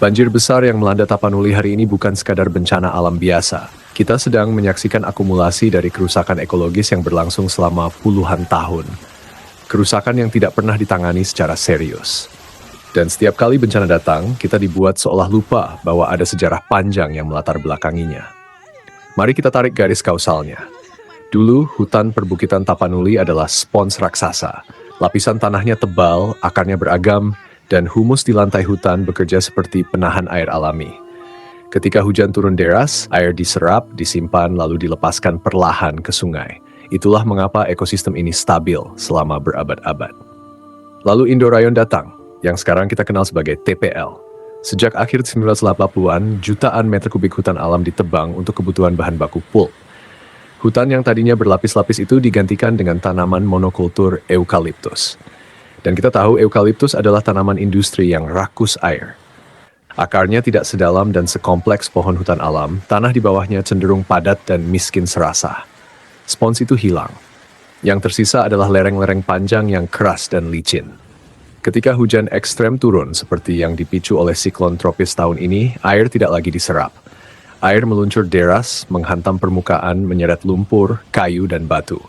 Banjir besar yang melanda Tapanuli hari ini bukan sekadar bencana alam biasa. Kita sedang menyaksikan akumulasi dari kerusakan ekologis yang berlangsung selama puluhan tahun. Kerusakan yang tidak pernah ditangani secara serius. Dan setiap kali bencana datang, kita dibuat seolah lupa bahwa ada sejarah panjang yang melatar belakanginya. Mari kita tarik garis kausalnya. Dulu, hutan perbukitan Tapanuli adalah spons raksasa. Lapisan tanahnya tebal, akarnya beragam, dan humus di lantai hutan bekerja seperti penahan air alami. Ketika hujan turun deras, air diserap, disimpan, lalu dilepaskan perlahan ke sungai. Itulah mengapa ekosistem ini stabil selama berabad-abad. Lalu Indo-Rayon datang, yang sekarang kita kenal sebagai TPL. Sejak akhir 1980-an, jutaan meter kubik hutan alam ditebang untuk kebutuhan bahan baku pulp. Hutan yang tadinya berlapis-lapis itu digantikan dengan tanaman monokultur eukaliptus. Dan kita tahu eukaliptus adalah tanaman industri yang rakus air. Akarnya tidak sedalam dan sekompleks pohon hutan alam, tanah di bawahnya cenderung padat dan miskin serasa. Spons itu hilang. Yang tersisa adalah lereng-lereng panjang yang keras dan licin. Ketika hujan ekstrem turun seperti yang dipicu oleh siklon tropis tahun ini, air tidak lagi diserap. Air meluncur deras, menghantam permukaan, menyeret lumpur, kayu, dan batu.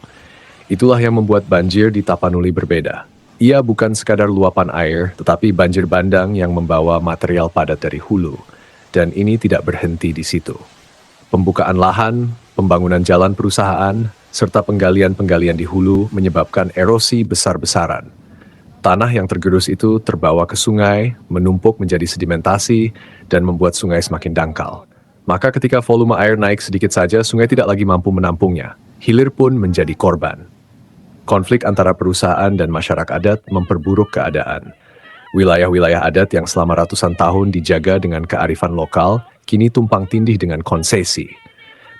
Itulah yang membuat banjir di Tapanuli berbeda. Ia bukan sekadar luapan air, tetapi banjir bandang yang membawa material padat dari hulu. Dan ini tidak berhenti di situ. Pembukaan lahan, pembangunan jalan perusahaan, serta penggalian-penggalian di hulu menyebabkan erosi besar-besaran. Tanah yang tergerus itu terbawa ke sungai, menumpuk menjadi sedimentasi, dan membuat sungai semakin dangkal. Maka ketika volume air naik sedikit saja, sungai tidak lagi mampu menampungnya. Hilir pun menjadi korban. Konflik antara perusahaan dan masyarakat adat memperburuk keadaan. Wilayah-wilayah adat yang selama ratusan tahun dijaga dengan kearifan lokal, kini tumpang tindih dengan konsesi.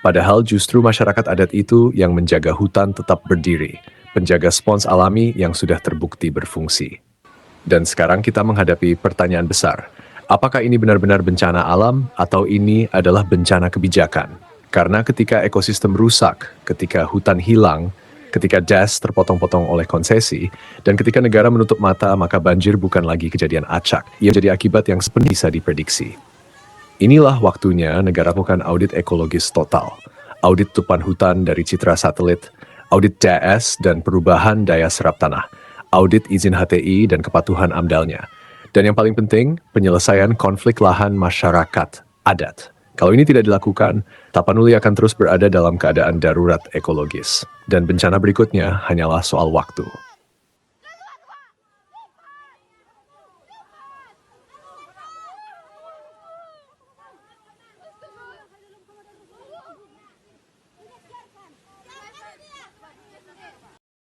Padahal justru masyarakat adat itu yang menjaga hutan tetap berdiri, penjaga spons alami yang sudah terbukti berfungsi. Dan sekarang kita menghadapi pertanyaan besar. Apakah ini benar-benar bencana alam atau ini adalah bencana kebijakan? Karena ketika ekosistem rusak, ketika hutan hilang, ketika das terpotong-potong oleh konsesi, dan ketika negara menutup mata, maka banjir bukan lagi kejadian acak. Ia menjadi akibat yang bisa diprediksi. Inilah waktunya negara melakukan audit ekologis total. Audit tutupan hutan dari citra satelit, audit DAS dan perubahan daya serap tanah, audit izin HTI dan kepatuhan AMDAL-nya. Dan yang paling penting, penyelesaian konflik lahan masyarakat adat. Kalau ini tidak dilakukan, Tapanuli akan terus berada dalam keadaan darurat ekologis. Dan bencana berikutnya hanyalah soal waktu.